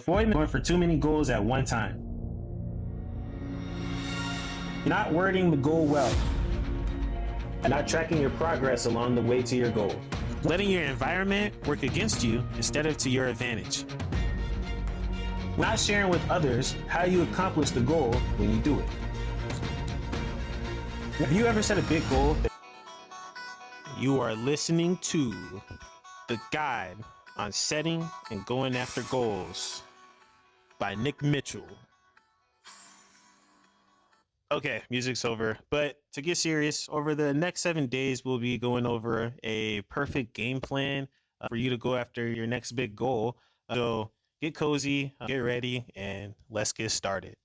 Avoid going for too many goals at one time. Not wording the goal well. Not tracking your progress along the way to your goal. Letting your environment work against you instead of to your advantage. Not sharing with others how you accomplish the goal when you do it. Have you ever set a big goal? You are listening to The Guide on Setting and Going After Goals by Nick Mitchell. Okay, music's over. But to get serious, over the next 7 days, we'll be going over a perfect game plan for you to go after your next big goal. So get cozy, get ready, and let's get started.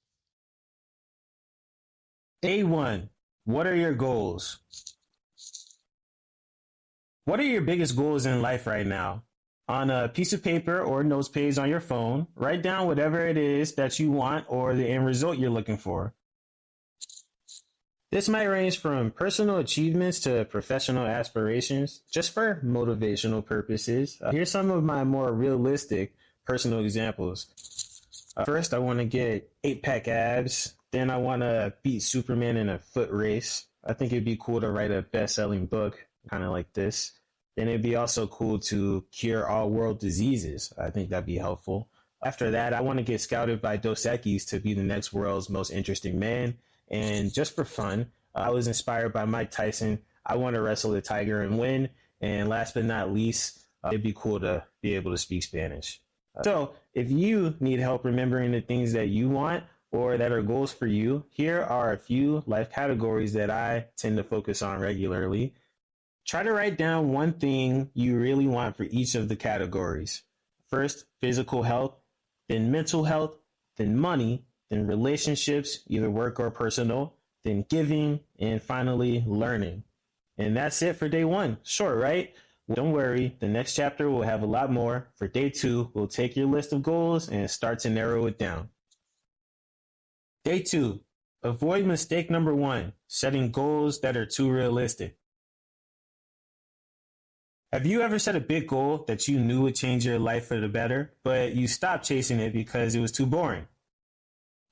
Day 1. What are your goals? What are your biggest goals in life right now? On a piece of paper or notes page on your phone, write down whatever it is that you want or the end result you're looking for. This might range from personal achievements to professional aspirations, just for motivational purposes. Here's some of my more realistic personal examples. First, I want to get 8-pack abs. Then I want to beat Superman in a foot race. I think it'd be cool to write a best-selling book, kind of like this. Then it'd be also cool to cure all world diseases. I think that'd be helpful. After that, I want to get scouted by Dos Equis to be the next world's most interesting man. And just for fun, I was inspired by Mike Tyson. I want to wrestle the tiger and win. And last but not least, it'd be cool to be able to speak Spanish. So if you need help remembering the things that you want or that are goals for you, here are a few life categories that I tend to focus on regularly. Try to write down one thing you really want for each of the categories. First, physical health, then mental health, then money, then relationships, either work or personal, then giving, and finally learning. And that's it for day 1. Short, right? Well, don't worry, the next chapter will have a lot more. For day 2, we'll take your list of goals and start to narrow it down. Day 2, avoid mistake number 1, setting goals that are too realistic. Have you ever set a big goal that you knew would change your life for the better, but you stopped chasing it because it was too boring?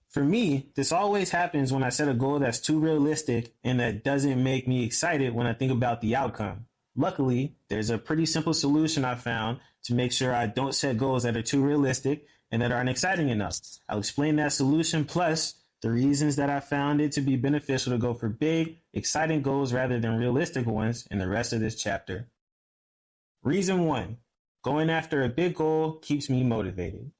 For me, this always happens when I set a goal that's too realistic and that doesn't make me excited when I think about the outcome. Luckily, there's a pretty simple solution I found to make sure I don't set goals that are too realistic and that aren't exciting enough. I'll explain that solution plus the reasons that I found it to be beneficial to go for big, exciting goals rather than realistic ones in the rest of this chapter. Reason 1, going after a big goal keeps me motivated.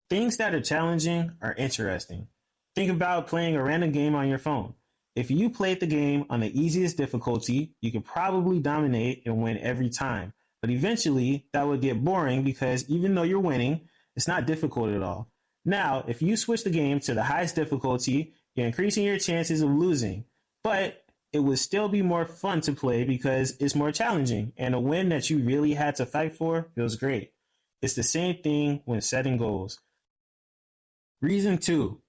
Things that are challenging are interesting. Think about playing a random game on your phone. If you played the game on the easiest difficulty, you could probably dominate and win every time. But eventually, that would get boring because even though you're winning, it's not difficult at all. Now, if you switch the game to the highest difficulty, you're increasing your chances of losing. But it would still be more fun to play because it's more challenging, and a win that you really had to fight for feels great. It's the same thing when setting goals. Reason 2,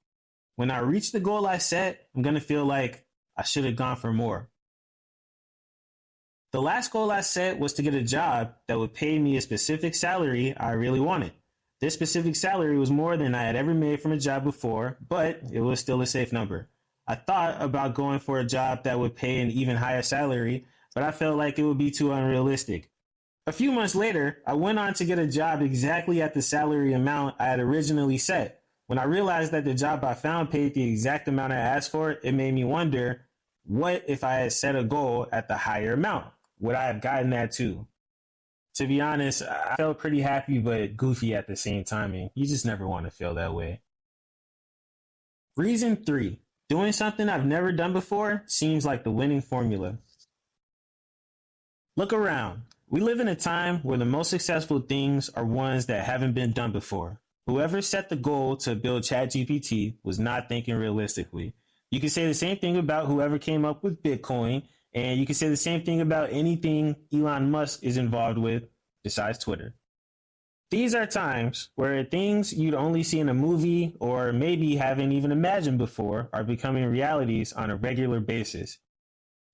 when I reach the goal I set, I'm going to feel like I should have gone for more. The last goal I set was to get a job that would pay me a specific salary I really wanted. This specific salary was more than I had ever made from a job before, but it was still a safe number. I thought about going for a job that would pay an even higher salary, but I felt like it would be too unrealistic. A few months later, I went on to get a job exactly at the salary amount I had originally set. When I realized that the job I found paid the exact amount I asked for, it made me wonder, what if I had set a goal at the higher amount? Would I have gotten that too? To be honest, I felt pretty happy but goofy at the same time, and you just never want to feel that way. Reason 3. Doing something I've never done before seems like the winning formula. Look around. We live in a time where the most successful things are ones that haven't been done before. Whoever set the goal to build ChatGPT was not thinking realistically. You can say the same thing about whoever came up with Bitcoin, and you can say the same thing about anything Elon Musk is involved with besides Twitter. These are times where things you'd only see in a movie or maybe haven't even imagined before are becoming realities on a regular basis.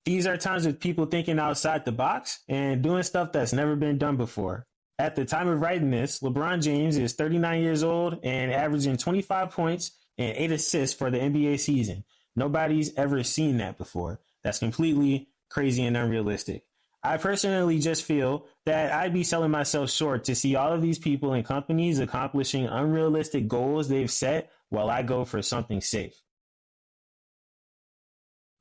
These are times with people thinking outside the box and doing stuff that's never been done before. At the time of writing this, LeBron James is 39 years old and averaging 25 points and 8 assists for the NBA season. Nobody's ever seen that before. That's completely crazy and unrealistic. I personally just feel that I'd be selling myself short to see all of these people and companies accomplishing unrealistic goals they've set while I go for something safe.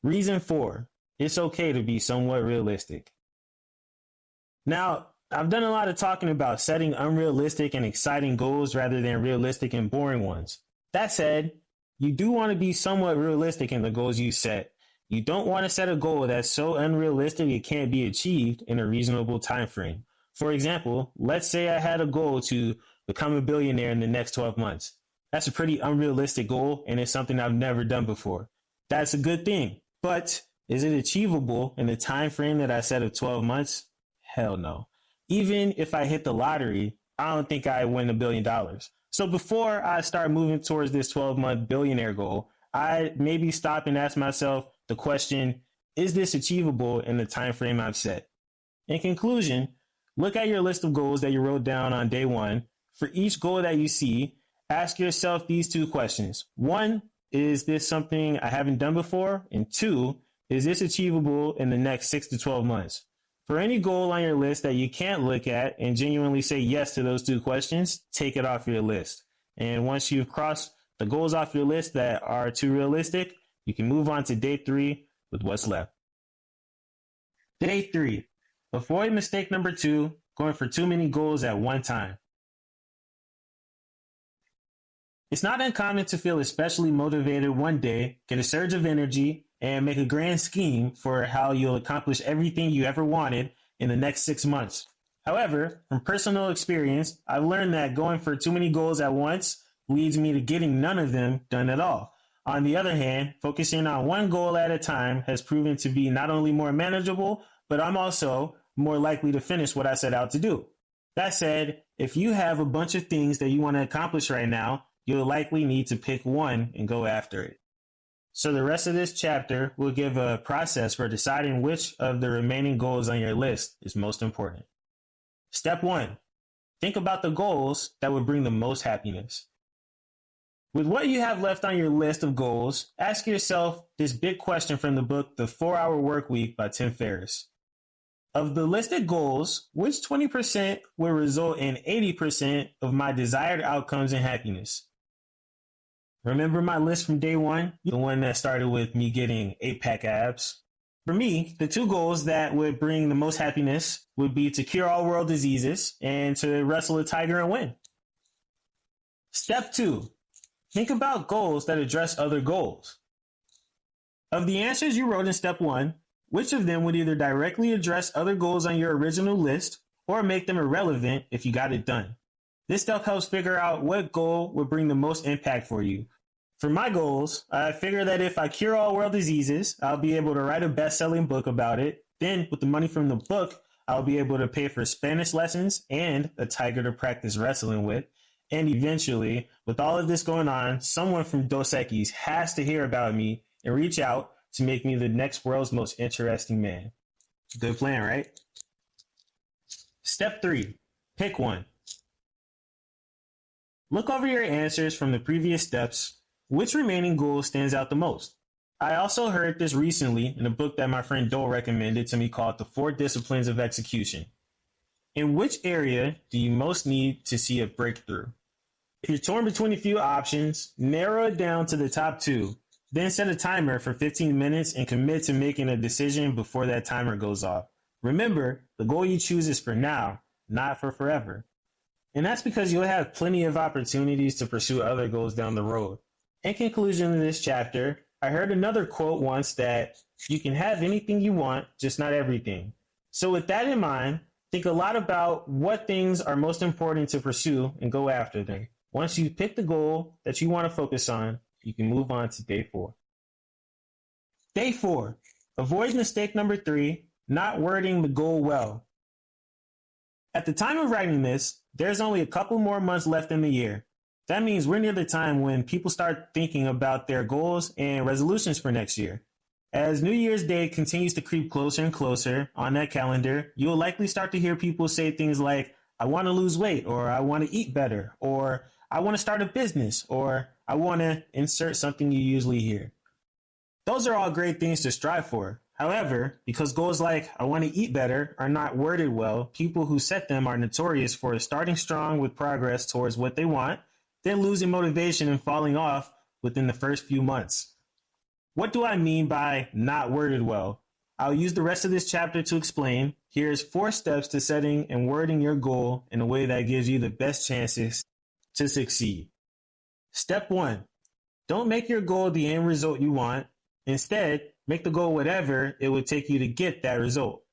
Reason 4, it's okay to be somewhat realistic. Now, I've done a lot of talking about setting unrealistic and exciting goals rather than realistic and boring ones. That said, you do want to be somewhat realistic in the goals you set. You don't want to set a goal that's so unrealistic it can't be achieved in a reasonable time frame. For example, let's say I had a goal to become a billionaire in the next 12 months. That's a pretty unrealistic goal, and it's something I've never done before. That's a good thing, but is it achievable in the time frame that I set of 12 months? Hell no. Even if I hit the lottery, I don't think I win $1 billion. So before I start moving towards this 12-month billionaire goal, I maybe stop and ask myself the question, is this achievable in the time frame I've set? In conclusion, look at your list of goals that you wrote down on day one. For each goal that you see, ask yourself these 2 questions. 1, is this something I haven't done before? And 2, is this achievable in the next 6 to 12 months? For any goal on your list that you can't look at and genuinely say yes to those 2 questions, take it off your list. And once you've crossed the goals off your list that are too realistic, you can move on to day 3 with what's left. Day 3. Avoid mistake number 2, going for too many goals at one time. It's not uncommon to feel especially motivated one day, get a surge of energy, and make a grand scheme for how you'll accomplish everything you ever wanted in the next 6 months. However, from personal experience, I've learned that going for too many goals at once leads me to getting none of them done at all. On the other hand, focusing on one goal at a time has proven to be not only more manageable, but I'm also more likely to finish what I set out to do. That said, if you have a bunch of things that you want to accomplish right now, you'll likely need to pick one and go after it. So the rest of this chapter will give a process for deciding which of the remaining goals on your list is most important. Step 1. Think about the goals that would bring the most happiness. With what you have left on your list of goals, ask yourself this big question from the book, The 4-Hour Workweek by Tim Ferriss. Of the listed goals, which 20% will result in 80% of my desired outcomes and happiness? Remember my list from day 1? The one that started with me getting 8-pack abs? For me, the 2 goals that would bring the most happiness would be to cure all world diseases and to wrestle a tiger and win. Step 2. Think about goals that address other goals. Of the answers you wrote in step 1, which of them would either directly address other goals on your original list or make them irrelevant if you got it done? This stuff helps figure out what goal would bring the most impact for you. For my goals, I figure that if I cure all world diseases, I'll be able to write a best-selling book about it. Then, with the money from the book, I'll be able to pay for Spanish lessons and a tiger to practice wrestling with. And eventually, with all of this going on, someone from Dos Equis has to hear about me and reach out to make me the next world's most interesting man. Good plan, right? Step 3. Pick one. Look over your answers from the previous steps. Which remaining goal stands out the most? I also heard this recently in a book that my friend Dole recommended to me called The 4 Disciplines of Execution. In which area do you most need to see a breakthrough? If you're torn between a few options, narrow it down to the top 2. Then set a timer for 15 minutes and commit to making a decision before that timer goes off. Remember, the goal you choose is for now, not for forever. And that's because you'll have plenty of opportunities to pursue other goals down the road. In conclusion of this chapter, I heard another quote once that you can have anything you want, just not everything. So with that in mind, think a lot about what things are most important to pursue and go after them. Once you pick the goal that you want to focus on, you can move on to day 4. Day 4. Avoid mistake number 3, not wording the goal well. At the time of writing this, there's only a couple more months left in the year. That means we're near the time when people start thinking about their goals and resolutions for next year. As New Year's Day continues to creep closer and closer on that calendar, you will likely start to hear people say things like, I want to lose weight, or I want to eat better, or I want to start a business, or I want to insert something you usually hear. Those are all great things to strive for. However, because goals like I want to eat better are not worded well, people who set them are notorious for starting strong with progress towards what they want, then losing motivation and falling off within the first few months. What do I mean by not worded well? I'll use the rest of this chapter to explain. Here's 4 steps to setting and wording your goal in a way that gives you the best chances to succeed. Step 1. Don't make your goal the end result you want. Instead, make the goal whatever it would take you to get that result.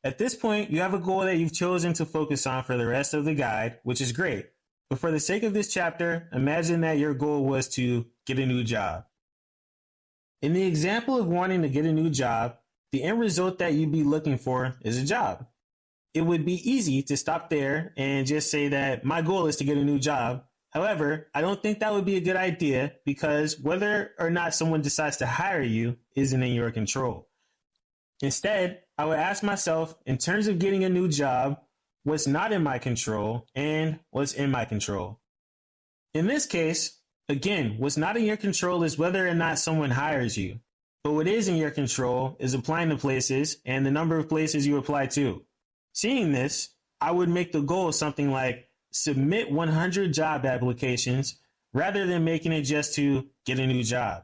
At this point, you have a goal that you've chosen to focus on for the rest of the guide, which is great. But for the sake of this chapter, imagine that your goal was to get a new job. In the example of wanting to get a new job, the end result that you'd be looking for is a job. It would be easy to stop there and just say that my goal is to get a new job. However, I don't think that would be a good idea because whether or not someone decides to hire you isn't in your control. Instead, I would ask myself, in terms of getting a new job, what's not in my control and what's in my control. In this case, again, what's not in your control is whether or not someone hires you. But what is in your control is applying to places and the number of places you apply to. Seeing this, I would make the goal something like submit 100 job applications rather than making it just to get a new job.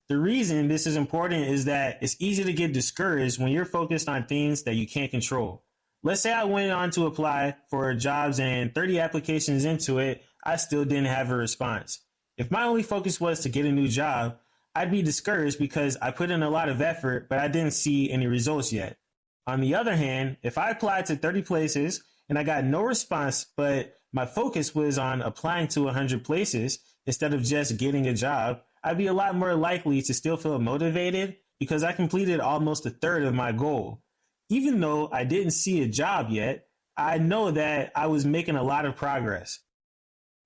The reason this is important is that it's easy to get discouraged when you're focused on things that you can't control. Let's say I went on to apply for jobs and 30 applications into it, I still didn't have a response. If my only focus was to get a new job, I'd be discouraged because I put in a lot of effort, but I didn't see any results yet. On the other hand, if I applied to 30 places and I got no response, but my focus was on applying to 100 places instead of just getting a job, I'd be a lot more likely to still feel motivated because I completed almost a third of my goal. Even though I didn't see a job yet, I know that I was making a lot of progress.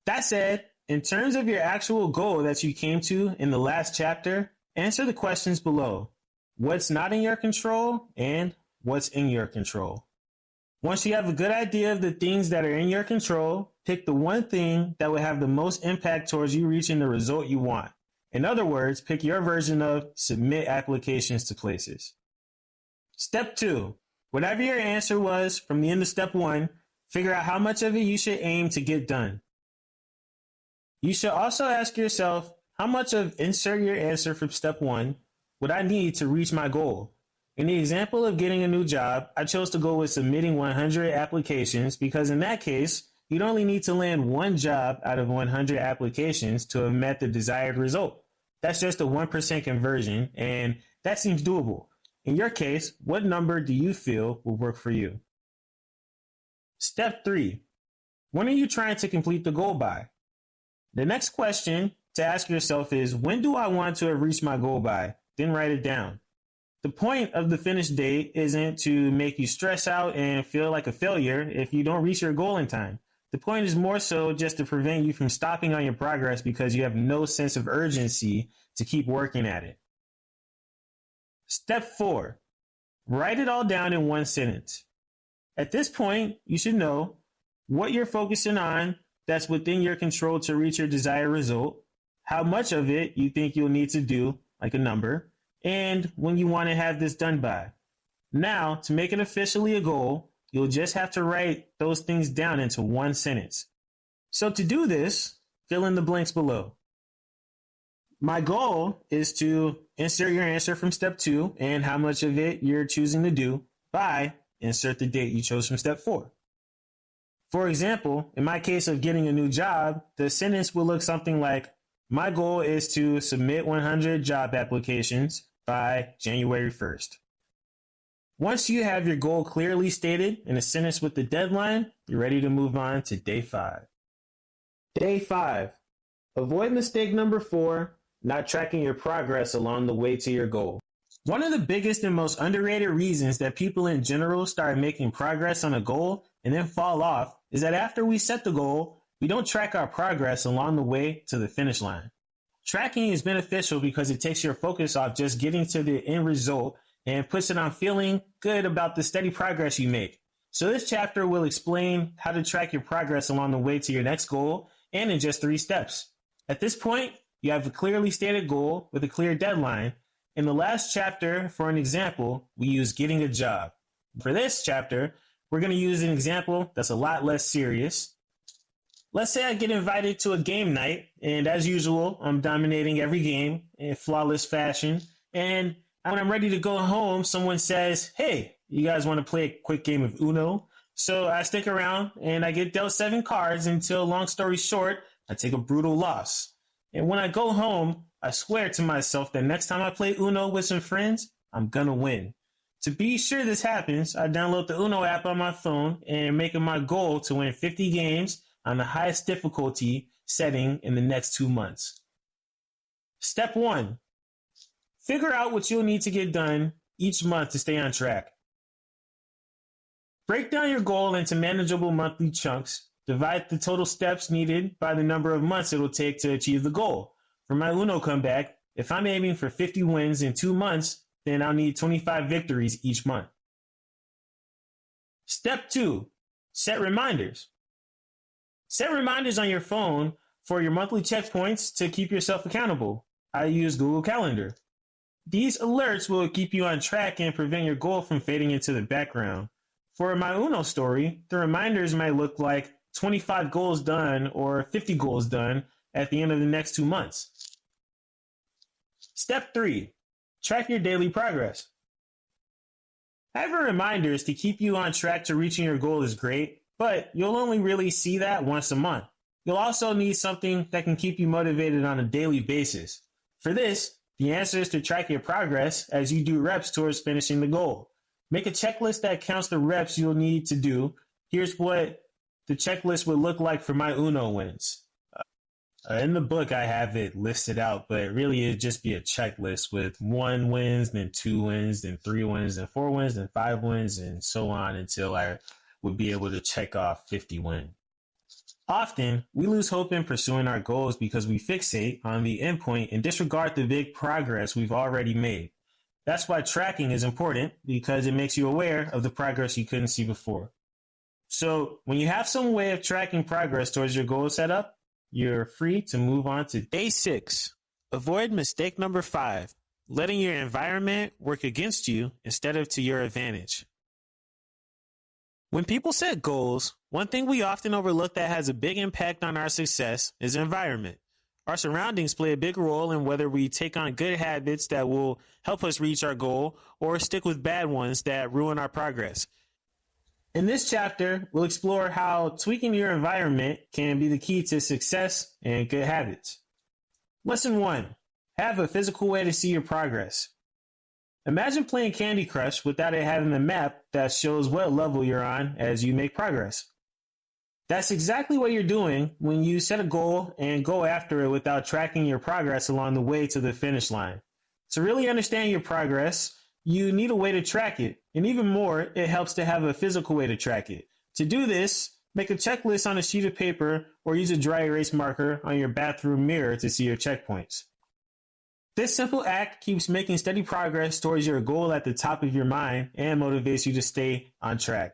That said, in terms of your actual goal that you came to in the last chapter, answer the questions below. What's not in your control and what's in your control? Once you have a good idea of the things that are in your control, pick the one thing that will have the most impact towards you reaching the result you want. In other words, pick your version of submit applications to places. Step 2. Whatever your answer was from the end of step 1, figure out how much of it you should aim to get done. You should also ask yourself, how much of insert your answer from step 1 would I need to reach my goal? In the example of getting a new job, I chose to go with submitting 100 applications because in that case, you'd only need to land one job out of 100 applications to have met the desired result. That's just a 1% conversion, and that seems doable. In your case, what number do you feel will work for you? Step 3. When are you trying to complete the goal by? The next question to ask yourself is, when do I want to have reached my goal by? Then write it down. The point of the finish date isn't to make you stress out and feel like a failure if you don't reach your goal in time. The point is more so just to prevent you from stopping on your progress because you have no sense of urgency to keep working at it. Step 4. Write it all down in one sentence. At this point, you should know what you're focusing on that's within your control to reach your desired result, how much of it you think you'll need to do, like a number, and when you want to have this done by. Now, to make it officially a goal, you'll just have to write those things down into one sentence. So to do this, fill in the blanks below. My goal is to insert your answer from step 2 and how much of it you're choosing to do by insert the date you chose from step 4. For example, in my case of getting a new job, the sentence will look something like, my goal is to submit 100 job applications by January 1st. Once you have your goal clearly stated in a sentence with the deadline, you're ready to move on to day 5. Day 5. Avoid mistake number 4, not tracking your progress along the way to your goal. One of the biggest and most underrated reasons that people in general start making progress on a goal and then fall off is that after we set the goal, we don't track our progress along the way to the finish line. Tracking is beneficial because it takes your focus off just getting to the end result and puts it on feeling good about the steady progress you make. So this chapter will explain how to track your progress along the way to your next goal and in just 3 steps. At this point, you have a clearly stated goal with a clear deadline. In the last chapter, for an example, we use getting a job. For this chapter, we're going to use an example that's a lot less serious. Let's say I get invited to a game night, and as usual, I'm dominating every game in flawless fashion. And when I'm ready to go home, someone says, "Hey, you guys want to play a quick game of Uno?" So I stick around and I get dealt 7 cards until, long story short, I take a brutal loss. And when I go home, I swear to myself that next time I play Uno with some friends, I'm gonna win. To be sure this happens, I download the Uno app on my phone and make it my goal to win 50 games on the highest difficulty setting in the next 2 months. Step 1. Figure out what you'll need to get done each month to stay on track. Break down your goal into manageable monthly chunks. Divide the total steps needed by the number of months it will take to achieve the goal. For my Uno comeback, if I'm aiming for 50 wins in 2 months, then I'll need 25 victories each month. Step 2. Set reminders. Set reminders on your phone for your monthly checkpoints to keep yourself accountable. I use Google Calendar. These alerts will keep you on track and prevent your goal from fading into the background. For my Uno story, the reminders might look like 25 goals done or 50 goals done at the end of the next 2 months. Step 3. Track your daily progress. Having reminders to keep you on track to reaching your goal is great, but you'll only really see that once a month. You'll also need something that can keep you motivated on a daily basis. For this, the answer is to track your progress as you do reps towards finishing the goal. Make a checklist that counts the reps you'll need to do. Here's what the checklist would look like for my Uno wins. In the book, I have it listed out, but really it'd just be a checklist with 1 wins, then 2 wins, then 3 wins, then 4 wins, then 5 wins, and so on until I would be able to check off 50 wins. Often, we lose hope in pursuing our goals because we fixate on the endpoint and disregard the big progress we've already made. That's why tracking is important, because it makes you aware of the progress you couldn't see before. So, when you have some way of tracking progress towards your goal set up, you're free to move on to day 6. Avoid mistake number 5, letting your environment work against you instead of to your advantage. When people set goals, one thing we often overlook that has a big impact on our success is environment. Our surroundings play a big role in whether we take on good habits that will help us reach our goal or stick with bad ones that ruin our progress. In this chapter, we'll explore how tweaking your environment can be the key to success and good habits. Lesson 1. Have a physical way to see your progress. Imagine playing Candy Crush without it having a map that shows what level you're on as you make progress. That's exactly what you're doing when you set a goal and go after it without tracking your progress along the way to the finish line. To really understand your progress, you need a way to track it, and even more, it helps to have a physical way to track it. To do this, make a checklist on a sheet of paper or use a dry erase marker on your bathroom mirror to see your checkpoints. This simple act keeps making steady progress towards your goal at the top of your mind and motivates you to stay on track.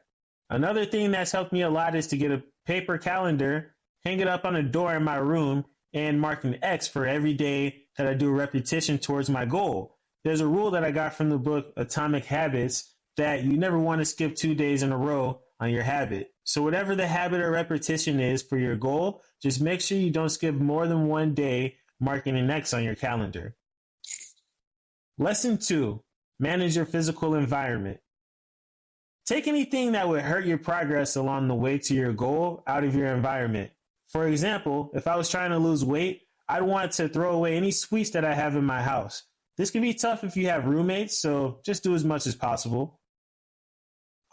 Another thing that's helped me a lot is to get a paper calendar, hang it up on a door in my room, and mark an X for every day that I do a repetition towards my goal. There's a rule that I got from the book Atomic Habits that you never want to skip 2 days in a row on your habit. So whatever the habit or repetition is for your goal, just make sure you don't skip more than 1 day marking an X on your calendar. Lesson 2. Manage your physical environment. Take anything that would hurt your progress along the way to your goal out of your environment. For example, if I was trying to lose weight, I'd want to throw away any sweets that I have in my house. This can be tough if you have roommates, so just do as much as possible.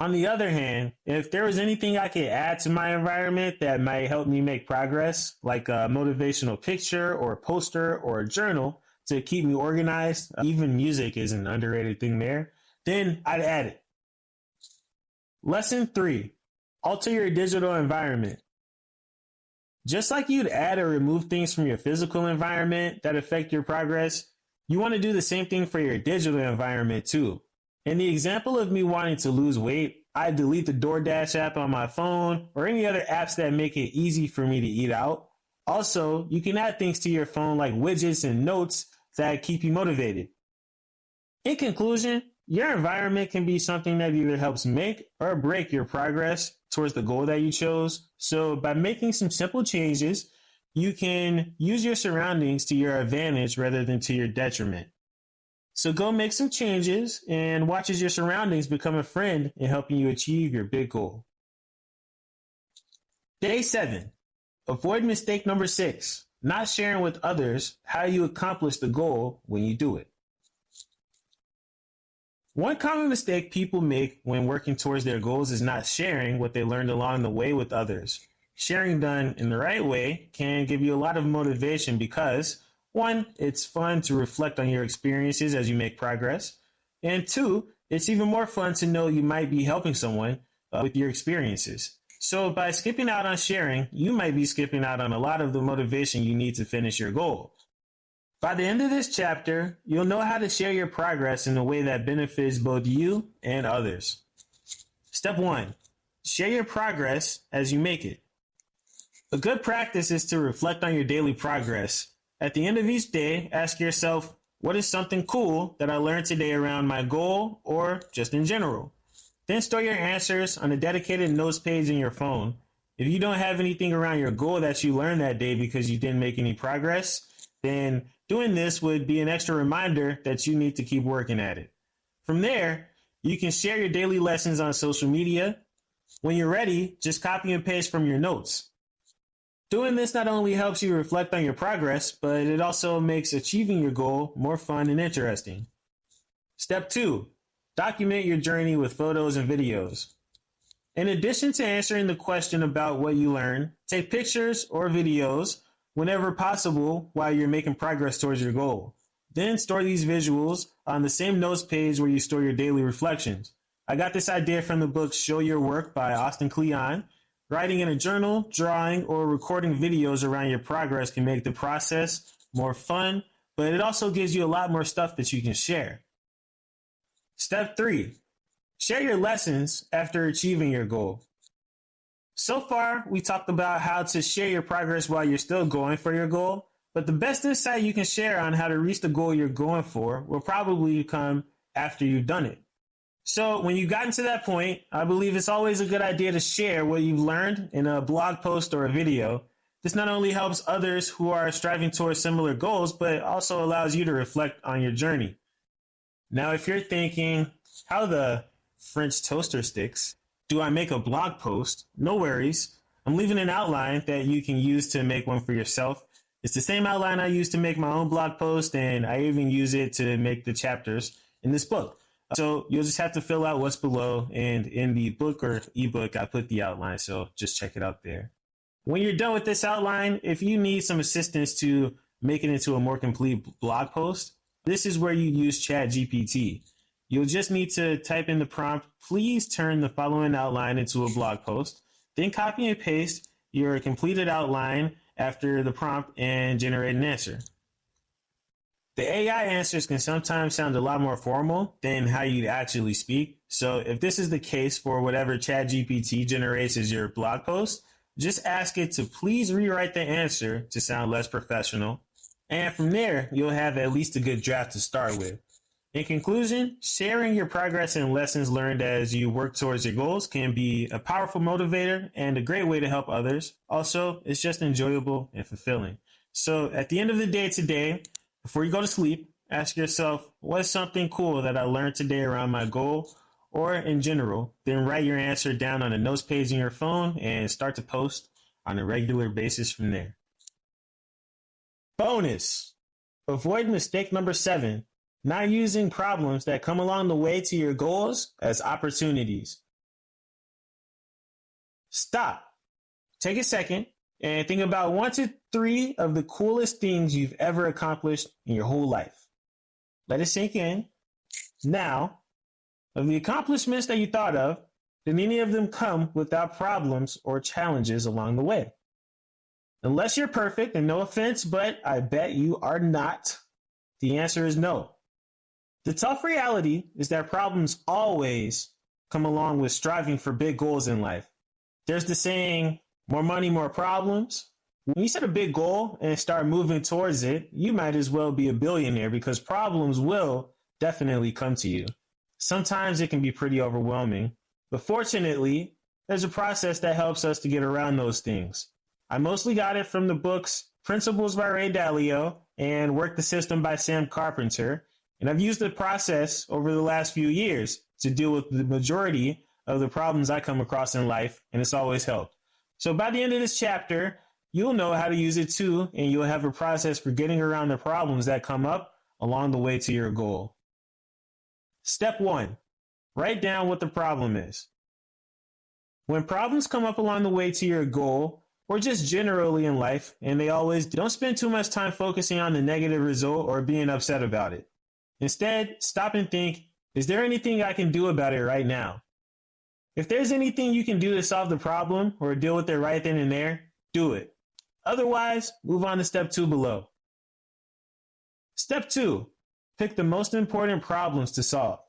On the other hand, if there was anything I could add to my environment that might help me make progress, like a motivational picture or a poster or a journal to keep me organized, even music is an underrated thing there, then I'd add it. Lesson 3. Alter your digital environment. Just like you'd add or remove things from your physical environment that affect your progress, you want to do the same thing for your digital environment too. In the example of me wanting to lose weight, I delete the DoorDash app on my phone or any other apps that make it easy for me to eat out. Also, you can add things to your phone like widgets and notes that keep you motivated. In conclusion, your environment can be something that either helps make or break your progress towards the goal that you chose. So by making some simple changes, you can use your surroundings to your advantage rather than to your detriment. So go make some changes and watch as your surroundings become a friend in helping you achieve your big goal. Day 7. Avoid mistake number 6, not sharing with others how you accomplish the goal when you do it. One common mistake people make when working towards their goals is not sharing what they learned along the way with others. Sharing done in the right way can give you a lot of motivation because, 1, it's fun to reflect on your experiences as you make progress, and 2, it's even more fun to know you might be helping someone with your experiences. So by skipping out on sharing, you might be skipping out on a lot of the motivation you need to finish your goal. By the end of this chapter, you'll know how to share your progress in a way that benefits both you and others. Step 1. Share your progress as you make it. A good practice is to reflect on your daily progress. At the end of each day, ask yourself, what is something cool that I learned today around my goal or just in general? Then store your answers on a dedicated notes page in your phone. If you don't have anything around your goal that you learned that day because you didn't make any progress, then doing this would be an extra reminder that you need to keep working at it. From there, you can share your daily lessons on social media. When you're ready, just copy and paste from your notes. Doing this not only helps you reflect on your progress, but it also makes achieving your goal more fun and interesting. Step 2. Document your journey with photos and videos. In addition to answering the question about what you learned, take pictures or videos whenever possible while you're making progress towards your goal. Then store these visuals on the same notes page where you store your daily reflections. I got this idea from the book Show Your Work by Austin Kleon. Writing in a journal, drawing, or recording videos around your progress can make the process more fun, but it also gives you a lot more stuff that you can share. Step 3. Share your lessons after achieving your goal. So far, we talked about how to share your progress while you're still going for your goal, but the best insight you can share on how to reach the goal you're going for will probably come after you've done it. So when you've gotten to that point, I believe it's always a good idea to share what you've learned in a blog post or a video. This not only helps others who are striving towards similar goals, but it also allows you to reflect on your journey. Now, if you're thinking, how the French toaster sticks do I make a blog post? No worries. I'm leaving an outline that you can use to make one for yourself. It's the same outline I use to make my own blog post, and I even use it to make the chapters in this book. So you'll just have to fill out what's below, and in the book or ebook, I put the outline, so just check it out there. When you're done with this outline, if you need some assistance to make it into a more complete blog post, this is where you use ChatGPT. You'll just need to type in the prompt, please turn the following outline into a blog post, then copy and paste your completed outline after the prompt and generate an answer. The AI answers can sometimes sound a lot more formal than how you'd actually speak. So if this is the case for whatever ChatGPT generates as your blog post, just ask it to please rewrite the answer to sound less professional. And from there, you'll have at least a good draft to start with. In conclusion, sharing your progress and lessons learned as you work towards your goals can be a powerful motivator and a great way to help others. Also, it's just enjoyable and fulfilling. So at the end of the day today, before you go to sleep, ask yourself, what's something cool that I learned today around my goal or in general? Then write your answer down on a notes page in your phone and start to post on a regular basis from there. Bonus. Avoid mistake number 7, not using problems that come along the way to your goals as opportunities. Stop. Take a second and think about 1 to 3 of the coolest things you've ever accomplished in your whole life. Let it sink in. Now, of the accomplishments that you thought of, did any of them come without problems or challenges along the way? Unless you're perfect, and no offense, but I bet you are not, the answer is no. The tough reality is that problems always come along with striving for big goals in life. There's the saying, more money, more problems. When you set a big goal and start moving towards it, you might as well be a billionaire because problems will definitely come to you. Sometimes it can be pretty overwhelming, but fortunately, there's a process that helps us to get around those things. I mostly got it from the books Principles by Ray Dalio and Work the System by Sam Carpenter, and I've used the process over the last few years to deal with the majority of the problems I come across in life, and it's always helped. So by the end of this chapter, you'll know how to use it too, and you'll have a process for getting around the problems that come up along the way to your goal. Step 1. Write down what the problem is. When problems come up along the way to your goal, or just generally in life, and they always do, don't spend too much time focusing on the negative result or being upset about it. Instead, stop and think, is there anything I can do about it right now? If there's anything you can do to solve the problem or deal with it right then and there, do it. Otherwise, move on to step 2 below. Step 2. Pick the most important problems to solve.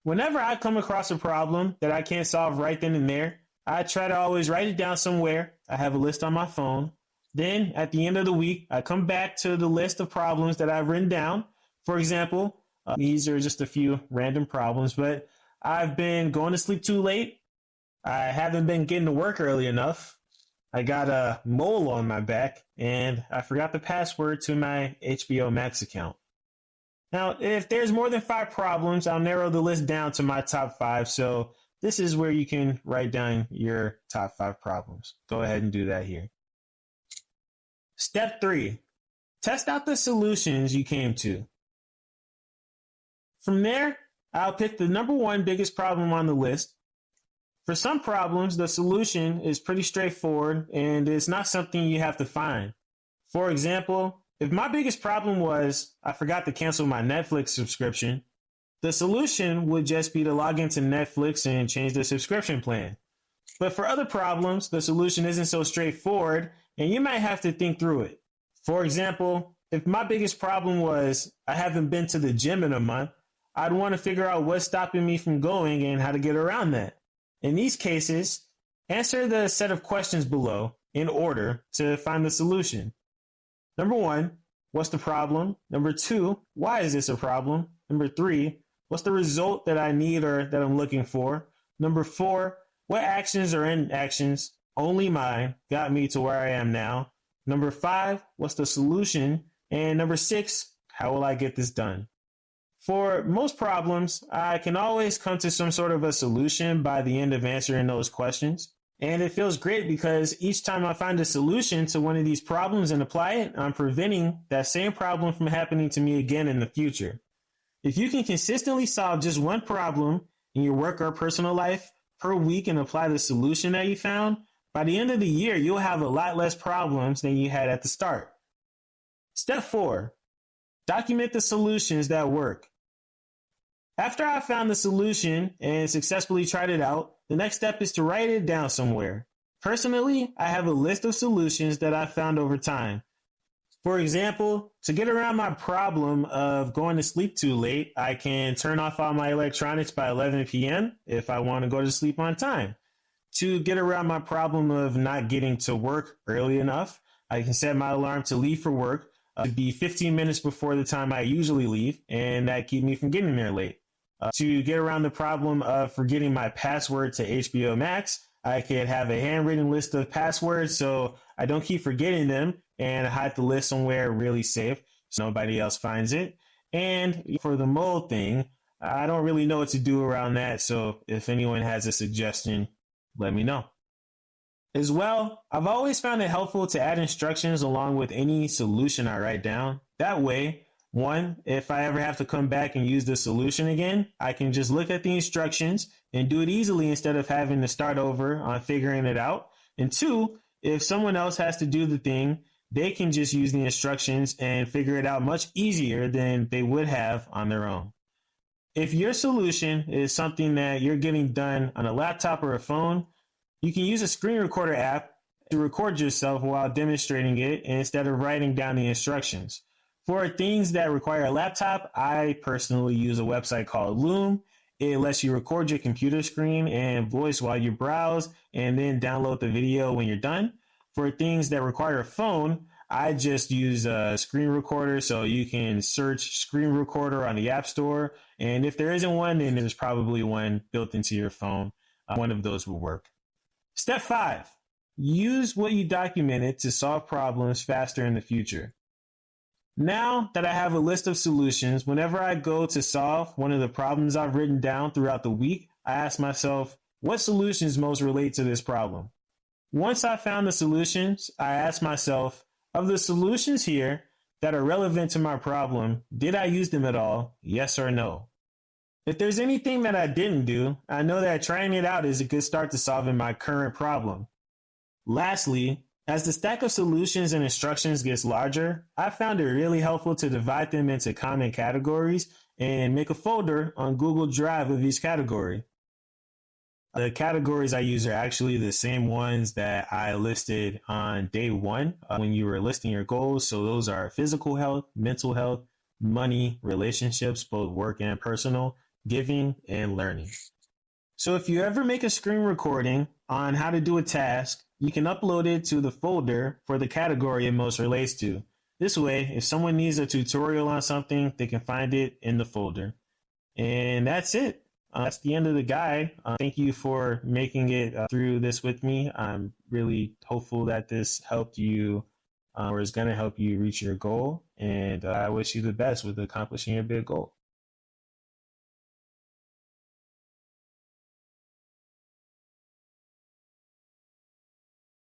Whenever I come across a problem that I can't solve right then and there, I try to always write it down somewhere. I have a list on my phone. Then at the end of the week, I come back to the list of problems that I've written down. For example, these are just a few random problems, but I've been going to sleep too late. I haven't been getting to work early enough. I got a mole on my back, and I forgot the password to my HBO Max account. Now, if there's more than 5 problems, I'll narrow the list down to my top 5. So this is where you can write down your top 5 problems. Go ahead and do that here. Step 3. Test out the solutions you came to. From there, I'll pick the number 1 biggest problem on the list. For some problems, the solution is pretty straightforward and it's not something you have to find. For example, if my biggest problem was I forgot to cancel my Netflix subscription, the solution would just be to log into Netflix and change the subscription plan. But for other problems, the solution isn't so straightforward and you might have to think through it. For example, if my biggest problem was I haven't been to the gym in a month, I'd want to figure out what's stopping me from going and how to get around that. In these cases, answer the set of questions below in order to find the solution. Number 1, what's the problem? Number 2, why is this a problem? Number 3, what's the result that I need or that I'm looking for? Number 4, what actions or inactions, only mine, got me to where I am now? Number 5, what's the solution? And number 6, how will I get this done? For most problems, I can always come to some sort of a solution by the end of answering those questions. And it feels great because each time I find a solution to one of these problems and apply it, I'm preventing that same problem from happening to me again in the future. If you can consistently solve just one problem in your work or personal life per week and apply the solution that you found, by the end of the year, you'll have a lot less problems than you had at the start. Step 4. Document the solutions that work. After I found the solution and successfully tried it out, the next step is to write it down somewhere. Personally, I have a list of solutions that I've found over time. For example, to get around my problem of going to sleep too late, I can turn off all my electronics by 11 p.m. if I want to go to sleep on time. To get around my problem of not getting to work early enough, I can set my alarm to leave for work to be 15 minutes before the time I usually leave, and that keeps me from getting there late. To get around the problem of forgetting my password to HBO Max, I could have a handwritten list of passwords so I don't keep forgetting them and hide the list somewhere really safe so nobody else finds it. And for the mole thing, I don't really know what to do around that, so if anyone has a suggestion, let me know. As well, I've always found it helpful to add instructions along with any solution I write down. That way, 1, if I ever have to come back and use the solution again, I can just look at the instructions and do it easily instead of having to start over on figuring it out. And 2, if someone else has to do the thing, they can just use the instructions and figure it out much easier than they would have on their own. If your solution is something that you're getting done on a laptop or a phone, you can use a screen recorder app to record yourself while demonstrating it instead of writing down the instructions. For things that require a laptop, I personally use a website called Loom, It lets you record your computer screen and voice while you browse and then download the video when you're done. For things that require a phone, I just use a screen recorder, so you can search screen recorder on the App Store. And if there isn't one, then there's probably one built into your phone. One of those will work. Step 5, use what you documented to solve problems faster in the future. Now that I have a list of solutions, whenever I go to solve one of the problems I've written down throughout the week, I ask myself, what solutions most relate to this problem? Once I found the solutions, I ask myself, of the solutions here that are relevant to my problem, did I use them at all? Yes or no? If there's anything that I didn't do, I know that trying it out is a good start to solving my current problem. Lastly, as the stack of solutions and instructions gets larger, I found it really helpful to divide them into common categories and make a folder on Google Drive of each category. The categories I use are actually the same ones that I listed on day one when you were listing your goals. So those are physical health, mental health, money, relationships, both work and personal, giving, and learning. So if you ever make a screen recording on how to do a task, you can upload it to the folder for the category it most relates to. This way, if someone needs a tutorial on something, they can find it in the folder. And that's it. That's the end of the guide. Thank you for making it through this with me. I'm really hopeful that this helped you or is going to help you reach your goal. And I wish you the best with accomplishing your big goal.